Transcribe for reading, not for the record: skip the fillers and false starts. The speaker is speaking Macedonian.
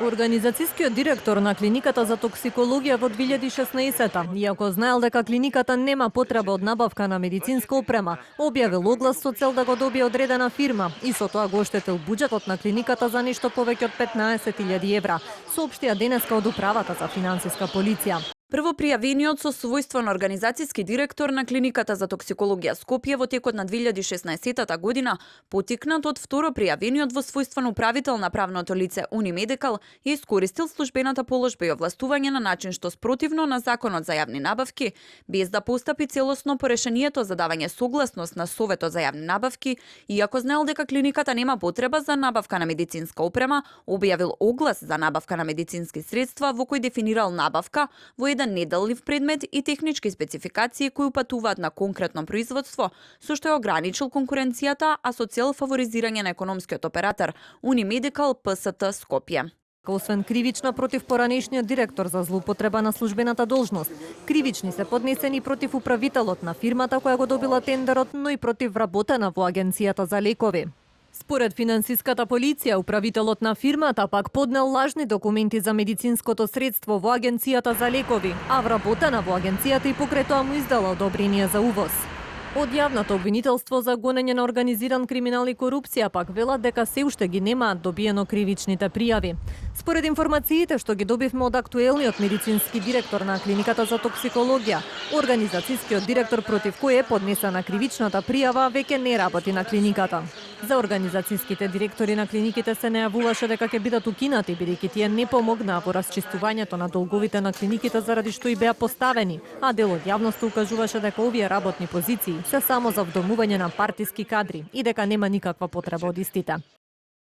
Организацијскиот директор на клиниката за токсикологија во 2016-та, иако знаел дека клиниката нема потреба од набавка на медицинска опрема, објавил оглас со цел да го добие одредена фирма и со тоа го оштетил буџетот на клиниката за нешто повеќе од 15.000 евра, соопштија денеска од управата за финансиска полиција. Првопријавениот со својство на организацијски директор на клиниката за токсикологија Скопје во текот на 2016 година, потикнат од второпријавениот во својство на управител на правното лице Унимедикал, ја искористил службената положба и овластување на начин што спротивно на Законот за јавни набавки, без да постапи целосно по решението за давање согласност на Советот за јавни набавки, иако знаел дека клиниката нема потреба за набавка на медицинска опрема, објавил оглас за набавка на медицински средства во кој дефинирал набавка во еден неделнив предмет и технички спецификации кои упатуваат на конкретно производство, со што ја ограничил конкуренцијата, а со цел фаворизирање на економскиот оператор Унимедикал ПСТ Скопје. Освен кривична против поранешниот директор за злоупотреба на службената должност, кривични се поднесени против управителот на фирмата која го добила тендерот, но и против вработена во Агенцијата за лекови. Според финансиската полиција, управителот на фирмата пак поднел лажни документи за медицинското средство во Агенцијата за лекови, а вработена во агенцијата и покрај тоа му издала одобрение за увоз. Од јавното обвинителство за гонење на организиран криминал и корупција пак велат дека се уште ги немаат добиено кривичните пријави. Според информациите што ги добивме од актуелниот медицински директор на клиниката за токсикологија, организацијскиот директор против кој е поднесена кривичната пријава веќе не работи на клиниката. За организацијските директори на клиниките се најавуваше дека ќе бидат укинати бидејќи тие не помогнаа во расчистувањето на долговите на клиниките заради што и беа поставени, а дел од јавноста укажуваше дека овие работни позиции се само за вдомување на партиски кадри и дека нема никаква потреба од истите.